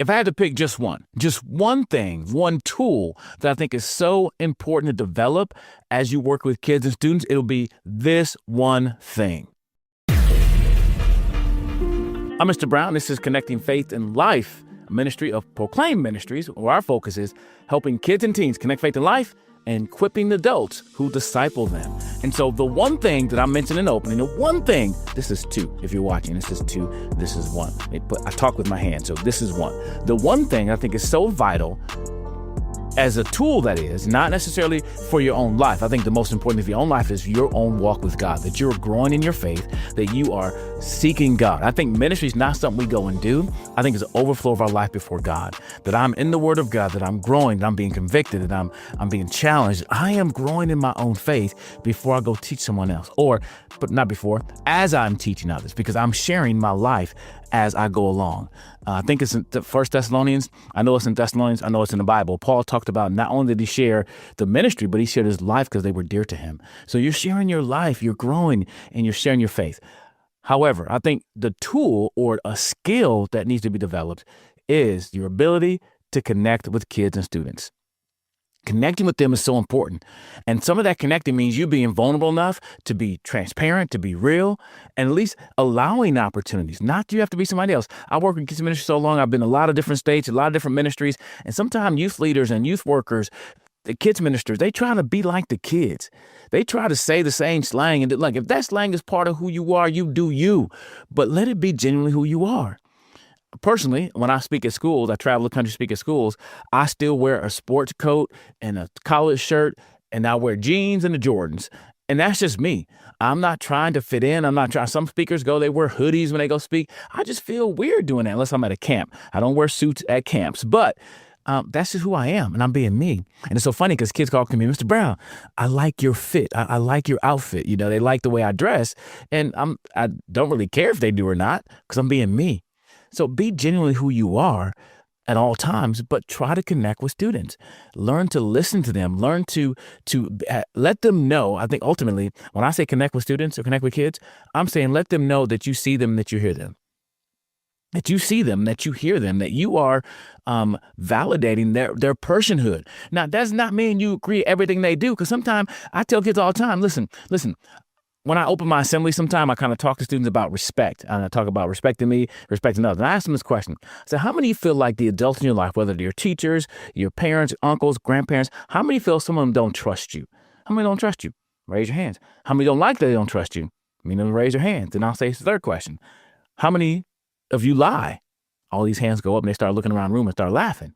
if I had to pick just one thing, one tool that I think is so important to develop as you work with kids and students, it'll be this one thing. I'm Mr. Brown. This is Connecting Faith and Life, a ministry of Proclaim Ministries, where our focus is helping kids and teens connect faith and life and equipping adults who disciple them. And so the one thing that I mentioned in the opening, the one thing, this is two. If you're watching, this is two, this is one. I talk with my hands, so this is one. The one thing I think is so vital as a tool, that is, not necessarily for your own life. I think the most important thing for your own life is your own walk with God, that you're growing in your faith, that you are seeking God. I think ministry is not something we go and do. I think it's an overflow of our life before God, that I'm in the Word of God, that I'm growing, that I'm being convicted, that I'm being challenged. I am growing in my own faith before I go teach someone else, but not before, as I'm teaching others, because I'm sharing my life as I go along. I think it's in the First Thessalonians. I know it's in Thessalonians. I know it's in the Bible. Paul talked about not only did he share the ministry, but he shared his life because they were dear to him. So you're sharing your life, you're growing, and you're sharing your faith. However, I think the tool or a skill that needs to be developed is your ability to connect with kids and students. Connecting with them is so important. And some of that connecting means you being vulnerable enough to be transparent, to be real, and at least allowing opportunities. Not you have to be somebody else. I work in kids ministry so long. I've been in a lot of different states, a lot of different ministries. And sometimes youth leaders and youth workers, the kids ministers, they try to be like the kids. They try to say the same slang. And like, if that slang is part of who you are, you do you. But let it be genuinely who you are. Personally, when I speak at schools, I travel the country, speak at schools, I still wear a sports coat and a collared shirt, and I wear jeans and the Jordans. And that's just me. I'm not trying to fit in. I'm not trying. Some speakers they wear hoodies when they go speak. I just feel weird doing that unless I'm at a camp. I don't wear suits at camps, but that's just who I am, and I'm being me. And it's so funny because kids call me, Mr. Brown, I like your fit. I like your outfit. You know, they like the way I dress, and I don't really care if they do or not because I'm being me. So be genuinely who you are at all times, but try to connect with students. Learn to listen to them. Learn to let them know. I think ultimately, when I say connect with students or connect with kids, I'm saying let them know that you see them, that you hear them. That you see them, that you hear them, that you are validating their personhood. Now, that does not mean you agree with everything they do, because sometimes I tell kids all the time, listen, when I open my assembly sometime, I kind of talk to students about respect. And I talk about respecting me, respecting others. And I ask them this question. I said, how many feel like the adults in your life, whether they're your teachers, your parents, uncles, grandparents, how many feel some of them don't trust you? How many don't trust you? Raise your hands. How many don't like that they don't trust you? Raise your hands. Then I'll say it's the third question. How many of you lie? All these hands go up and they start looking around the room and start laughing.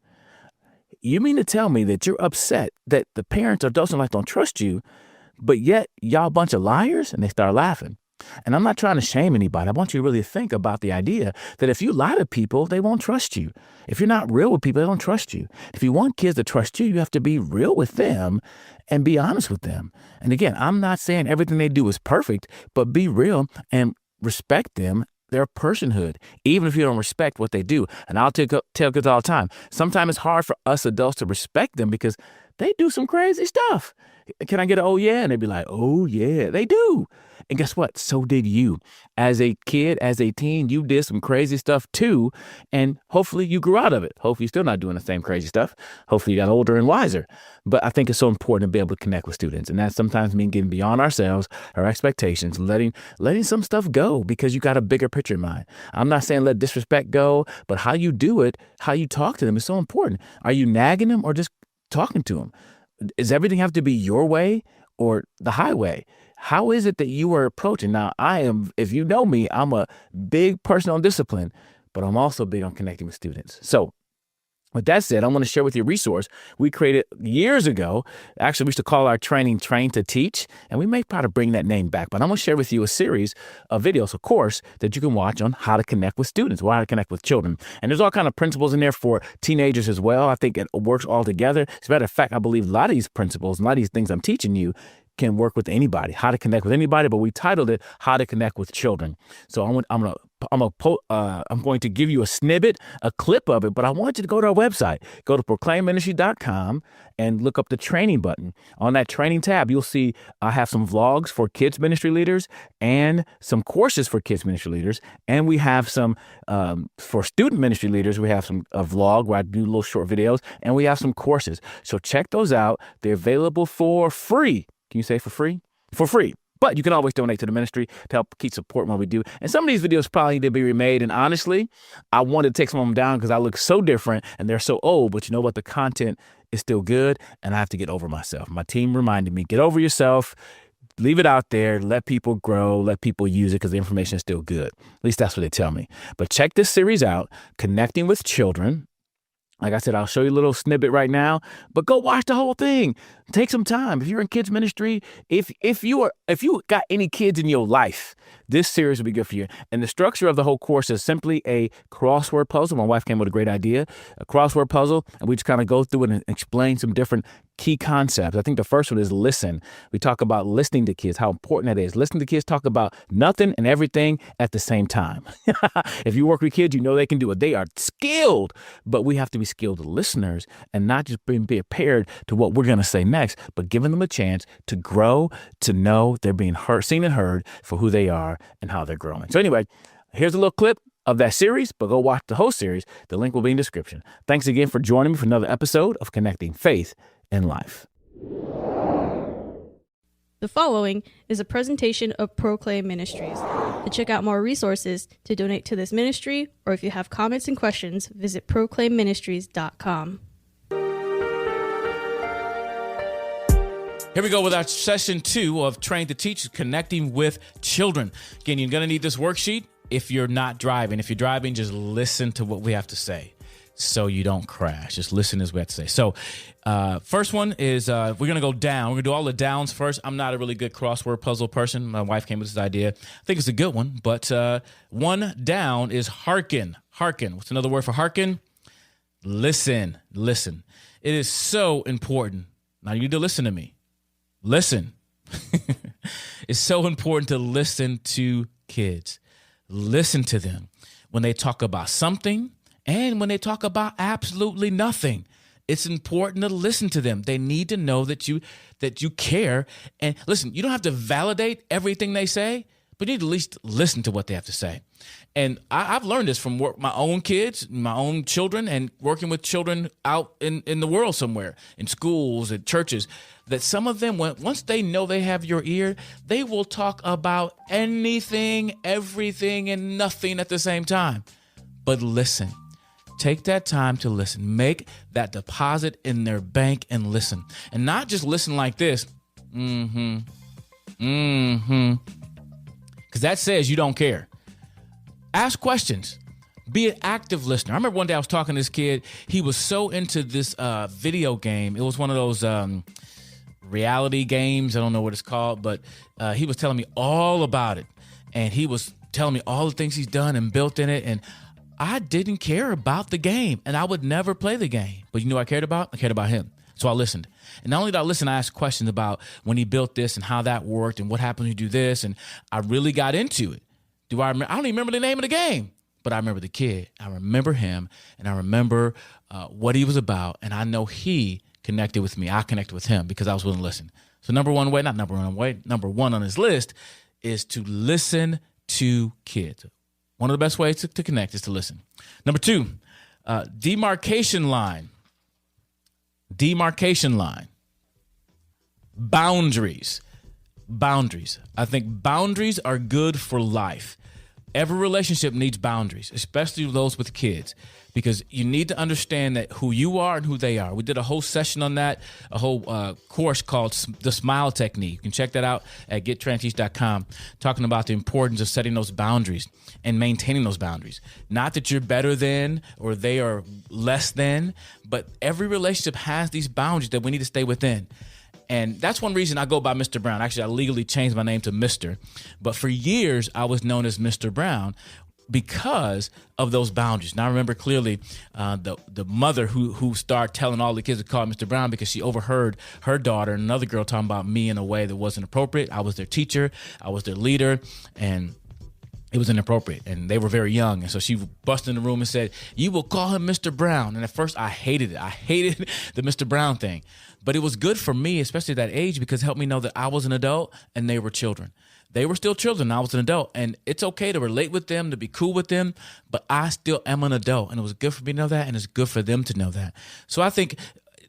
You mean to tell me that you're upset that the parents or adults in life don't trust you, but yet y'all a bunch of liars? And they start laughing. And I'm not trying to shame anybody. I want you to really think about the idea that if you lie to people, they won't trust you. If you're not real with people, they don't trust you. If you want kids to trust you, you have to be real with them and be honest with them. And again, I'm not saying everything they do is perfect, but be real and respect them, their personhood, even if you don't respect what they do. And I'll tell kids all the time, sometimes it's hard for us adults to respect them because they do some crazy stuff. Can I get an oh yeah? And they'd be like, oh yeah, they do. And guess what? So did you. As a kid, as a teen, you did some crazy stuff too. And hopefully you grew out of it. Hopefully you're still not doing the same crazy stuff. Hopefully you got older and wiser. But I think it's so important to be able to connect with students. And that sometimes means getting beyond ourselves, our expectations, letting some stuff go because you got a bigger picture in mind. I'm not saying let disrespect go, but how you do it, how you talk to them is so important. Are you nagging them or just talking to them? Does everything have to be your way or the highway? How is it that you are approaching? Now, if you know me, I'm a big person on discipline, but I'm also big on connecting with students. So with that said, I want to share with you a resource we created years ago. Actually, we used to call our training Train to Teach, and we may probably bring that name back. But I'm going to share with you a series of videos, a course that you can watch on how to connect with students, or how to connect with children. And there's all kind of principles in there for teenagers as well. I think it works all together. As a matter of fact, I believe a lot of these principles, a lot of these things I'm teaching you can work with anybody, how to connect with anybody, but we titled it How to Connect with Children. So I'm going to I'm going to give you a snippet, a clip of it, but I want you to go to our website. Go to proclaimministry.com and look up the training button. On that training tab, you'll see I have some vlogs for kids ministry leaders and some courses for kids ministry leaders. And we have some for student ministry leaders. We have a vlog where I do little short videos, and we have some courses. So check those out. They're available for free. Can you say for free? For free. But you can always donate to the ministry to help keep supporting what we do. And some of these videos probably need to be remade. And honestly, I wanted to take some of them down because I look so different and they're so old. But you know what? The content is still good, and I have to get over myself. My team reminded me, get over yourself. Leave it out there. Let people grow. Let people use it because the information is still good. At least that's what they tell me. But check this series out, Connecting with Children. Like I said, I'll show you a little snippet right now, but go watch the whole thing. Take some time. If you're in kids ministry, if you got any kids in your life, this series will be good for you. And the structure of the whole course is simply a crossword puzzle. My wife came with a great idea, a crossword puzzle, and we just kind of go through it and explain some different key concepts. I think the first one is listen. We talk about listening to kids, how important that is. Listening to kids talk about nothing and everything at the same time. If you work with kids, you know they can do it. They are skilled, but we have to be skilled listeners and not just be prepared to what we're going to say next, but giving them a chance to grow, to know they're being heard, seen and heard for who they are and how they're growing. So anyway, here's a little clip of that series, but go watch the whole series. The link will be in the description. Thanks again for joining me for another episode of Connecting Faith and Life. The following is a presentation of Proclaim Ministries. To check out more resources, to donate to this ministry, or if you have comments and questions, visit proclaimministries.com. Here we go with our session 2 of Train to Teach, Connecting with Children. Again, you're going to need this worksheet if you're not driving. If you're driving, just listen to what we have to say so you don't crash. Just listen as we have to say. So first one is we're going to go down. We're going to do all the downs first. I'm not a really good crossword puzzle person. My wife came with this idea. I think it's a good one. But one down is hearken. Hearken. What's another word for hearken? Listen. Listen. It is so important. Now you need to listen to me. Listen. It's so important to listen to kids. Listen to them when they talk about something and when they talk about absolutely nothing. It's important to listen to them. They need to know that you care. And listen, you don't have to validate everything they say, but you need to at least listen to what they have to say. And I've learned this from my own kids, my own children, and working with children out in the world somewhere, in schools, at churches, that some of them, once they know they have your ear, they will talk about anything, everything, and nothing at the same time. But listen. Take that time to listen. Make that deposit in their bank and listen. And not just listen like this. Because that says you don't care. Ask questions. Be an active listener. I remember one day I was talking to this kid. He was so into this video game. It was one of those reality games. I don't know what it's called, but he was telling me all about it. And he was telling me all the things he's done and built in it. And I didn't care about the game, and I would never play the game. But you know what I cared about? I cared about him. So I listened. And not only did I listen, I asked questions about when he built this and how that worked and what happened when you do this. And I really got into it. I don't even remember the name of the game, but I remember the kid. I remember him, and I remember what he was about. And I know he connected with me. I connected with him because I was willing to listen. So number one on his list is to listen to kids. One of the best ways to connect is to listen. Number 2, demarcation line. Demarcation line. Boundaries. Boundaries. I think boundaries are good for life. Every relationship needs boundaries, especially those with kids, because you need to understand that who you are and who they are. We did a whole session on that, a whole course called The Smile Technique. You can check that out at gettrainteach.com, talking about the importance of setting those boundaries and maintaining those boundaries. Not that you're better than or they are less than, but every relationship has these boundaries that we need to stay within. And that's one reason I go by Mr. Brown. Actually, I legally changed my name to Mr. But for years, I was known as Mr. Brown because of those boundaries. Now, I remember clearly the mother who started telling all the kids to call Mr. Brown because she overheard her daughter and another girl talking about me in a way that wasn't appropriate. I was their teacher. I was their leader. And it was inappropriate, and they were very young. And so she busted in the room and said, "You will call him Mr. Brown." And at first I hated it. I hated the Mr. Brown thing. But it was good for me, especially at that age, because it helped me know that I was an adult and they were children. They were still children. I was an adult. And it's okay to relate with them, to be cool with them, but I still am an adult. And it was good for me to know that, and it's good for them to know that. So I think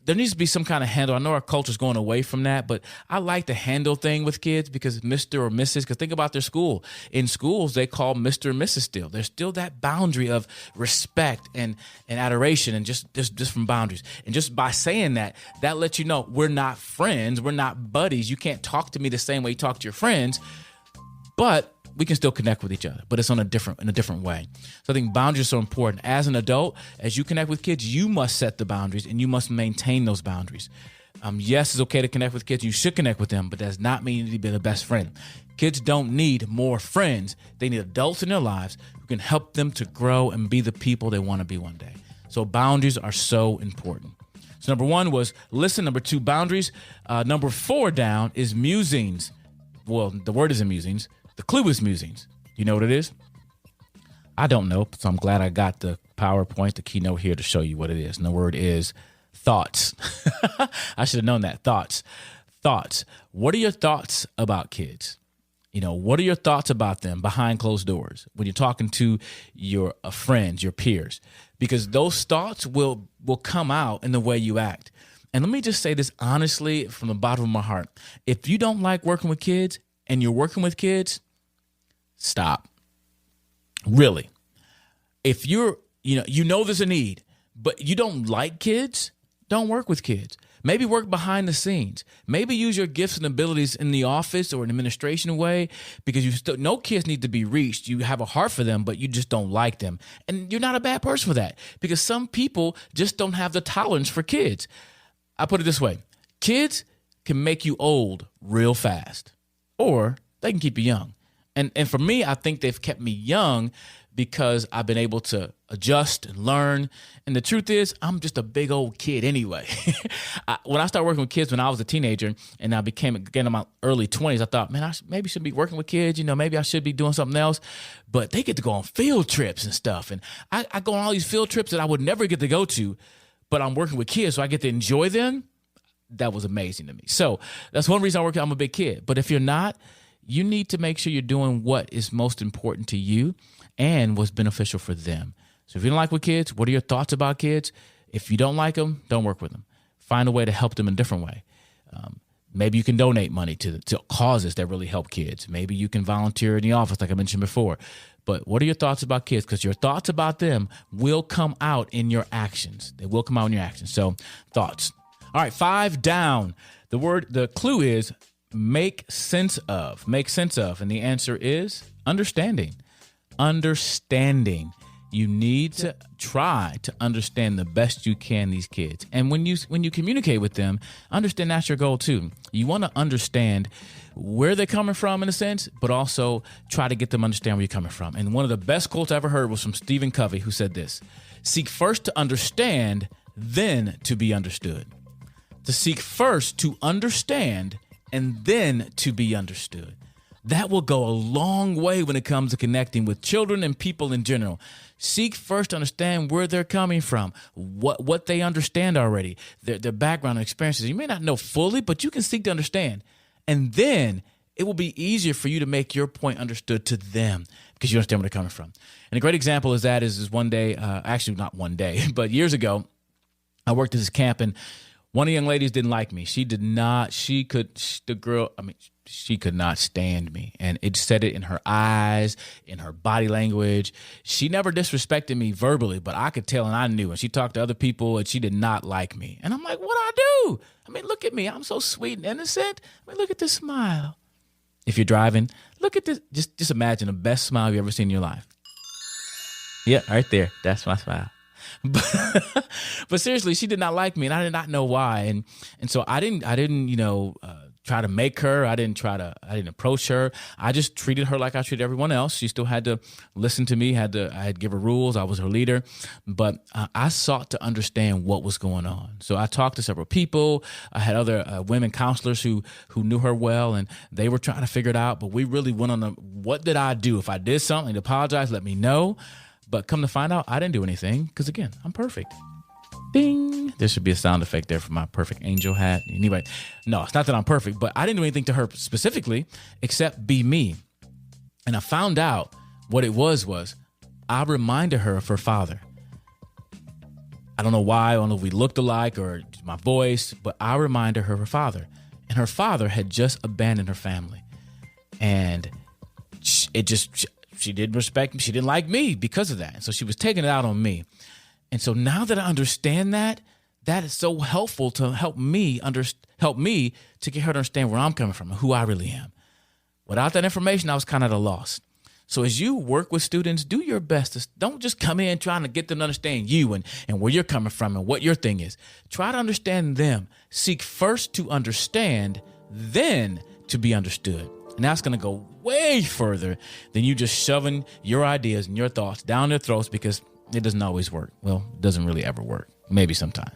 there needs to be some kind of handle. I know our culture's going away from that, but I like the handle thing with kids, because Mr. or Mrs., because think about their school. In schools, they call Mr. and Mrs. still. There's still that boundary of respect and adoration, and just from boundaries. And just by saying that lets you know we're not friends. We're not buddies. You can't talk to me the same way you talk to your friends, but we can still connect with each other, but it's in a different way. So I think boundaries are so important. As an adult, as you connect with kids, you must set the boundaries and you must maintain those boundaries. Yes, it's okay to connect with kids. You should connect with them, but that does not mean you need to be the best friend. Kids don't need more friends. They need adults in their lives who can help them to grow and be the people they want to be one day. So boundaries are so important. So number 1 was listen. Number 2, boundaries. Number 4 down is musings. Well, the word isn't musings. The clue is musings. You know what it is? I don't know, so I'm glad I got the PowerPoint, the keynote here to show you what it is. And the word is thoughts. I should have known that. Thoughts. What are your thoughts about kids? What are your thoughts about them behind closed doors when you're talking to your friends, your peers? Because those thoughts will come out in the way you act. And let me just say this honestly from the bottom of my heart. If you don't like working with kids and you're working with kids, stop. Really. If you're, there's a need, but you don't like kids, don't work with kids. Maybe work behind the scenes. Maybe use your gifts and abilities in the office or an administration way, because no kids need to be reached. You have a heart for them, but you just don't like them. And you're not a bad person for that, because some people just don't have the tolerance for kids. I put it this way. Kids can make you old real fast, or they can keep you young. And for me, I think they've kept me young because I've been able to adjust and learn. And the truth is, I'm just a big old kid anyway. When I started working with kids when I was a teenager and I became, again, in my early 20s, I thought, man, I maybe should be working with kids. Maybe I should be doing something else. But they get to go on field trips and stuff. And I go on all these field trips that I would never get to go to, but I'm working with kids, so I get to enjoy them. That was amazing to me. So that's one reason I'm a big kid. But if you're not, you need to make sure you're doing what is most important to you and what's beneficial for them. So if you don't like with kids, what are your thoughts about kids? If you don't like them, don't work with them. Find a way to help them in a different way. Maybe you can donate money to causes that really help kids. Maybe you can volunteer in the office, like I mentioned before. But what are your thoughts about kids? Because your thoughts about them will come out in your actions. They will come out in your actions. So thoughts. All right, 5 down. The clue is make sense of. Make sense of. And the answer is understanding. Understanding. You need to try to understand the best you can these kids. And when you communicate with them, understand that's your goal too. You want to understand where they're coming from in a sense, but also try to get them to understand where you're coming from. And one of the best quotes I ever heard was from Stephen Covey, who said this: seek first to understand, then to be understood. To seek first to understand and then to be understood. That will go a long way when it comes to connecting with children and people in general. Seek first to understand where they're coming from, what they understand already, their background and experiences. You may not know fully, but you can seek to understand. And then it will be easier for you to make your point understood to them because you understand where they're coming from. And a great example is one day, actually not one day, but years ago, I worked at this camp and one of the young ladies didn't like me. She could not stand me. And it said it in her eyes, in her body language. She never disrespected me verbally, but I could tell and I knew. And she talked to other people and she did not like me. And I'm like, what do I do? Look at me. I'm so sweet and innocent. Look at this smile. If you're driving, look at this. Just imagine the best smile you've ever seen in your life. Yeah, right there. That's my smile. But seriously, she did not like me, and I did not know why. And so I didn't try to make her. I didn't approach her. I just treated her like I treated everyone else. She still had to listen to me, I had to give her rules. I was her leader, but I sought to understand what was going on. So I talked to several people. I had other women counselors who knew her well, and they were trying to figure it out, but we really went on what did I do? If I did something to apologize, let me know. But come to find out, I didn't do anything because, again, I'm perfect. Bing. There should be a sound effect there for my perfect angel hat. Anyway, no, it's not that I'm perfect, but I didn't do anything to her specifically except be me. And I found out what it was I reminded her of her father. I don't know why. I don't know if we looked alike or my voice, but I reminded her of her father. And her father had just abandoned her family. And she didn't respect me. She didn't like me because of that. So she was taking it out on me. And so now that I understand that is so helpful to help me to get her to understand where I'm coming from and who I really am. Without that information, I was kind of at a loss. So as you work with students, do your best. Don't just come in trying to get them to understand you and where you're coming from and what your thing is. Try to understand them. Seek first to understand, then to be understood. And that's going to go way further than you just shoving your ideas and your thoughts down their throats, because it doesn't always work. Well, it doesn't really ever work. Maybe sometime.